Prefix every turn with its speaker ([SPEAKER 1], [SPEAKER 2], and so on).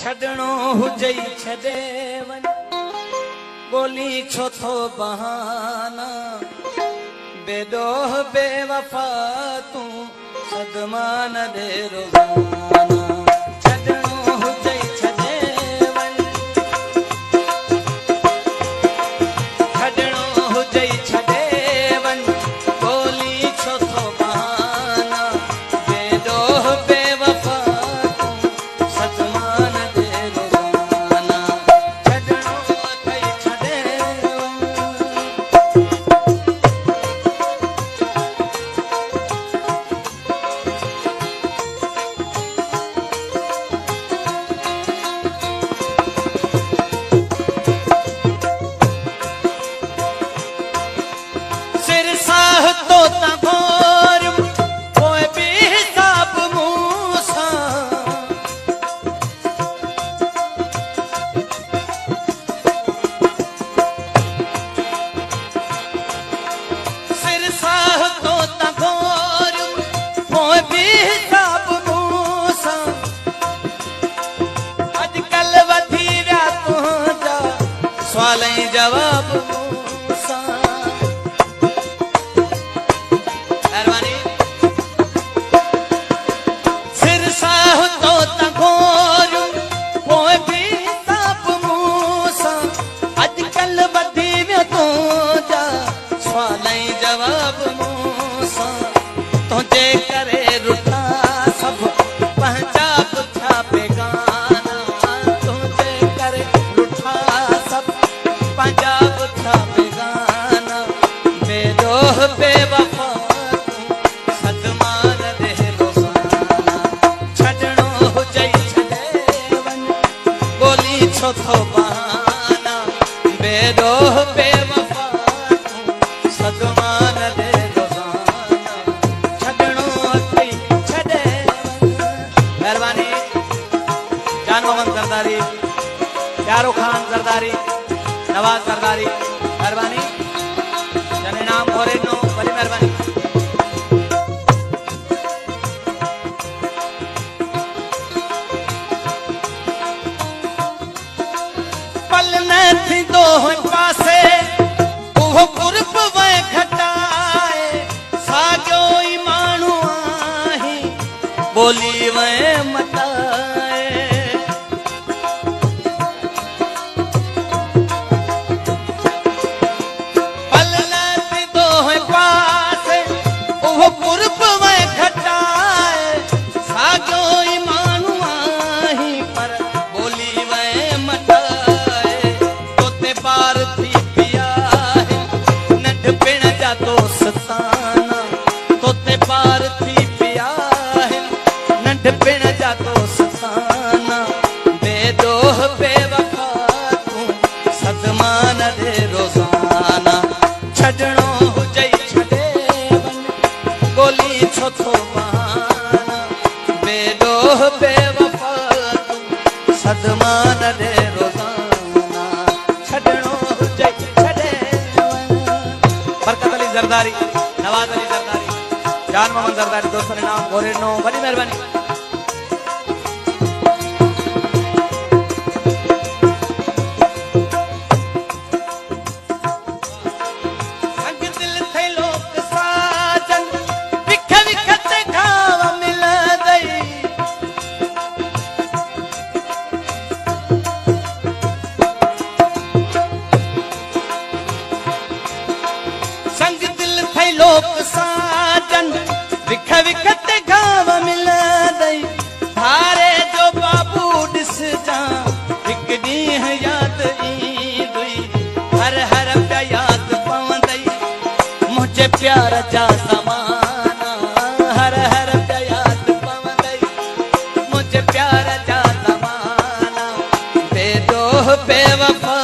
[SPEAKER 1] छड़नो हुजई छदे one बोली छो थो बहाना बेदोह बेवफा तू सदमा न दे रोजाना छड़नो हुजई छदे वन छड़नो हुजई छदे वन बोली छो थो बहाना बेदोह बेवफा तू सदमा न दे रोजाना छड़नो हुजई छदे सिर साह तो तगोर कोई भी हिसाब मूसा सिर साह तो तगोर कोई भी हिसाब मूसा अजकल वधी विया तुंहिंजा सवाल ऐं जवाब मूसा मेहरबानी सिर साह तो तगोर पोइ बि हिसाब मूसा अजकल वधी वियो तुंहिंजा सवाल ऐं जवाब मूसा तुंहिंजे करे रुठा सभु पंहिंजा पुठिया बेगाना तुंहिंजे करे रुठा सभु पंहिंजा पुठिया बेगाना बेदोह बेवफा सदमा न दे रोज़ाना छड़नो हुजई छॾे वन बोली छो थो बहाना बेदोह बेवफा सदमा न दे रोज़ाना छड़नो हुजई छॾे वन मेहरबानी जान मोहम्मद ज़रदारी प्यारो खान ज़रदारी नवाज ज़रदारी मेहरबानी जने नाम भोरे नो बड़ी मेहरबानी पल न थींदो पासे उहो कुर्ब वे घटाए साॻियो ई माण्हू आहीं बोली वे मटाए पल न थींदो पासे उहो कुर्ब वे घटाए साॻियो ई माण्हू आहीं पर बोली वे मटाए तोते पार थी पिया है नंढपिण जा दोस्ताना तोते पार थी पिया है नंढपिण जा दोस्ताना बेदोह बेवफा तू सदमा न दे रोज़ाना छड़नो हुजई छॾे वन गोली छो थो बहाना बेदोह बेवफा तू सदमा न दे रोज़ाना छड़नो हुजई छॾे वन बरकत अली ज़रदारी नवाज अली ज़रदारी जान मोहम्मद ज़रदारी दोस्तों ने नाम गोरे नो बड़ी मेहरबानी संग दिल थे लोक साजन विख विख ते घाव मिलंदई संग दिल थे लोक साजन विख विख ते घाव मिलंदई धारे जो बाबू ॾिसजां हिकु ॾींहुं यादि ईंदुई हर हर पिया यादि पवंदई मुंहिंजे प्यार जा ज़माना हर हर पिया यादि पवंदई मुंहिंजे प्यार जा ज़माना बेदोह बेवफा